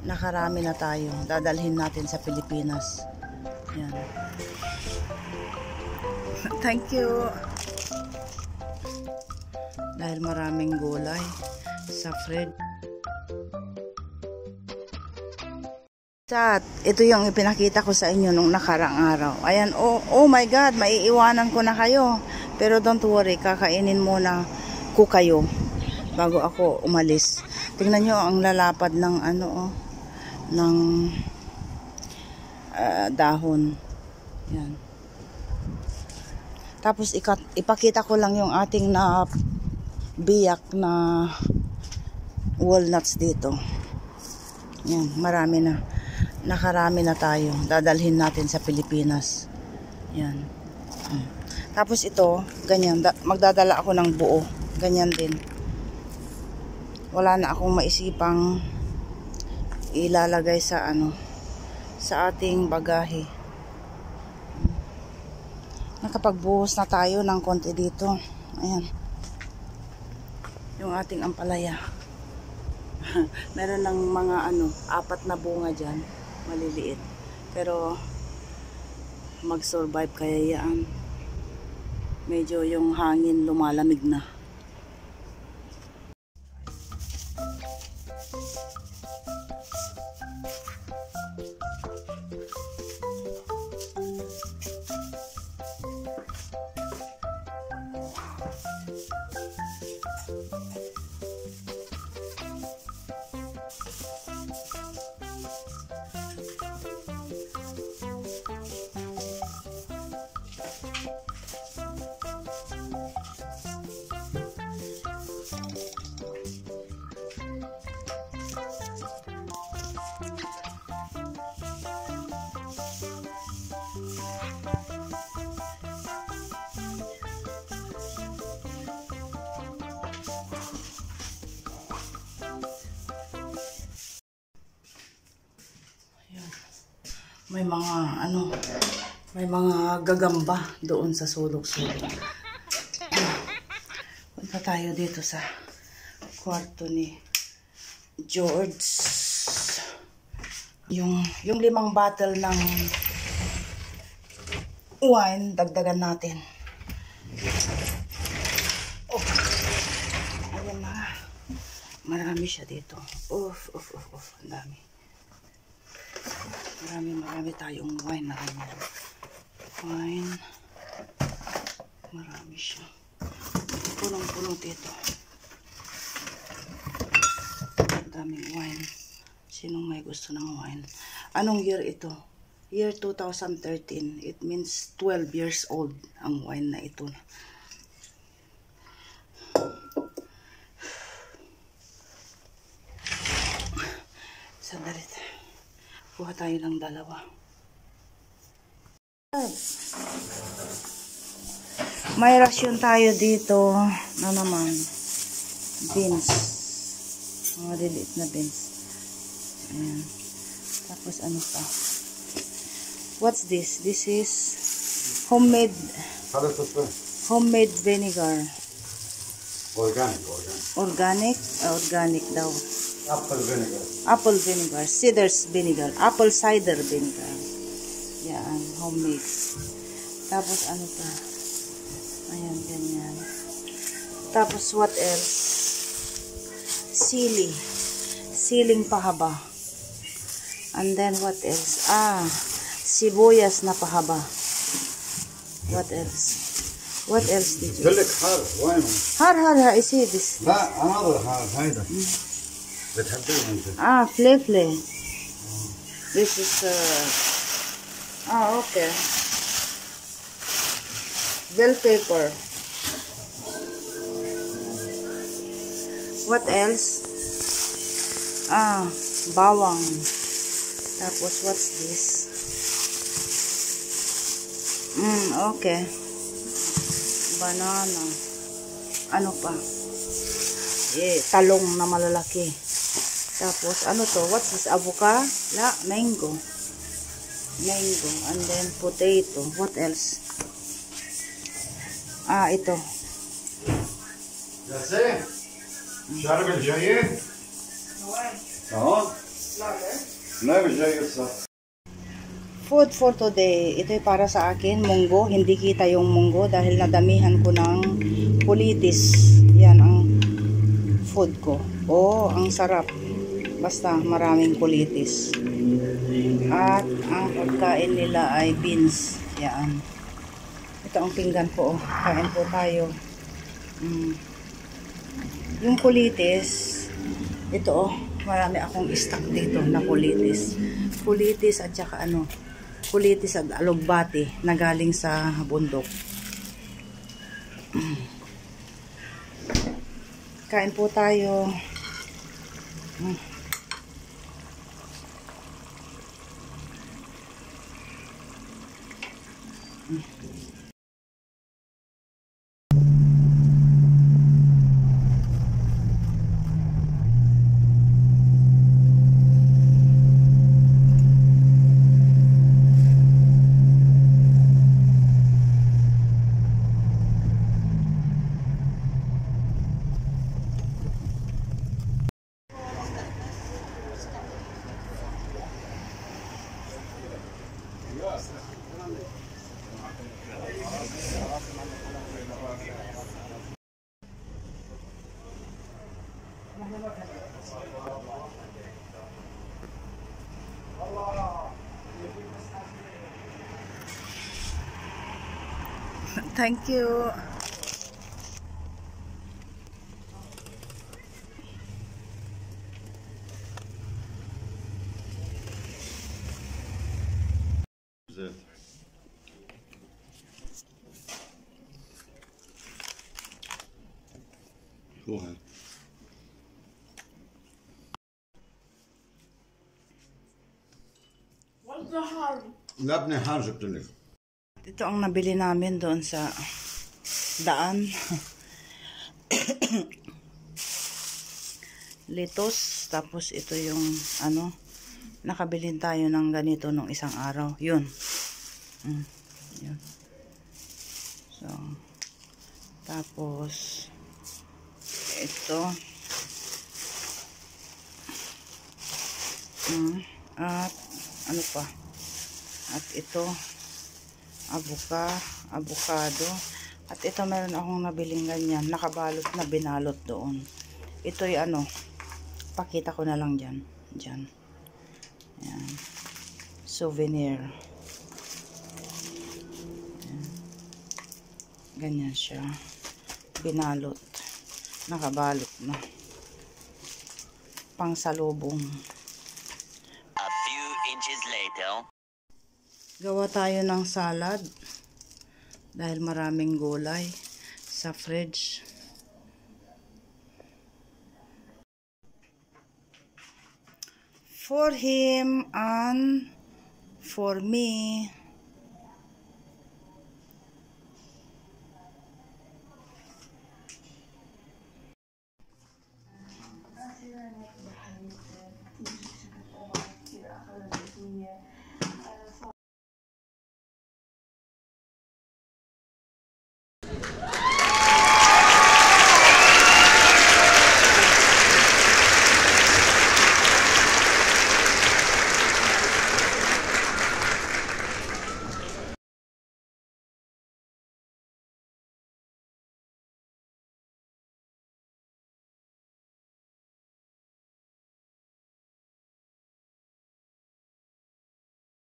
nakarami na tayo. Dadalhin natin sa Pilipinas. Yan. Thank you. Dahil maraming gulay sa fridge. Chat, ito yung ipinakita ko sa inyo nung nakarang araw. Ayan, oh my God, maiiwanan ko na kayo. Pero don't worry, kakainin muna ko kayo bago ako umalis. Tingnan nyo ang lalapad ng ng dahon. Yan. Tapos ipakita ko lang yung ating na biyak na walnuts dito. Yan, marami na. Nakarami na tayo. Dadalhin natin sa Pilipinas. Yan. Tapos ito, ganyan. Magdadala ako ng buo. Ganyan din. Wala na akong maisipang ilalagay sa sa ating bagahe. Nakapagbuhos na tayo ng konti dito. Ayan. Yung ating ampalaya. Meron ng mga 4 na bunga dyan. Maliliit. Pero mag-survive kaya yan. Medyo yung hangin lumalamig na. May mga may mga gagamba doon sa sulok-sulok. Punta tayo dito sa kwarto ni George. Yung 5 bottle ng wine, dagdagan natin. Oh. Ayan na. Marami siya dito. Ang dami. Marami tayong wine na ganyan. Wine. Marami siya. Punong-puno dito. Ang daming wine. Sinong may gusto ng wine? Anong year ito? Year 2013. It means 12 years old ang wine na ito. Sandali. Kuha tayo ng 2. May rasyon tayo dito na naman. Beans. Mga liliit na beans. Ayan. Tapos ano pa? What's this? This is homemade vinegar. Organic daw. Apple vinegar, apple cider vinegar. Yan, homemade. Tapos ano pa? Ayan, ganyan. Tapos what else? Siling pahaba. And then what else? Sibuyas na pahaba. What else? What else did you? Har, I see this. Fle. This is okay. Bell pepper. What else? Bawang. Tapos what's this? Okay. Banana. Ano pa? Talong na malalaki. Tapos, ano to? What's this? Avocado? Mango. And then, potato. What else? Ito. Food for today. Ito'y para sa akin, munggo. Hindi kita yung munggo dahil nadamihan ko ng pulitis. Yan ang food ko. Oh, ang sarap. Basta maraming pulitis. At ang pagkain nila ay beans. Yan. Ito ang pinggan ko. Oh. Kain po tayo. Yung pulitis, ito oh, marami akong stock dito na pulitis. Pulitis at saka ano, pulitis at alugbati na galing sa bundok. Kain po tayo. Thank you. Cool, huh? Labne harcık dönük. Ito ang nabili namin doon sa daan. Litos. Tapos ito yung ano, nakabilin tayo ng ganito nung isang araw. Yun. Yun. So, tapos ito. At ano pa? At ito avocado. At ito meron akong nabiling ganyan, nakabalot na binalot doon. Ito'y ano, pakita ko na lang dyan. Dyan. Ayan. Souvenir. Ayan. Ganyan siya. Binalot. Nakabalot na. Pangsalubong. A few inches later. Gawa tayo ng salad dahil maraming gulay sa fridge. For him and for me.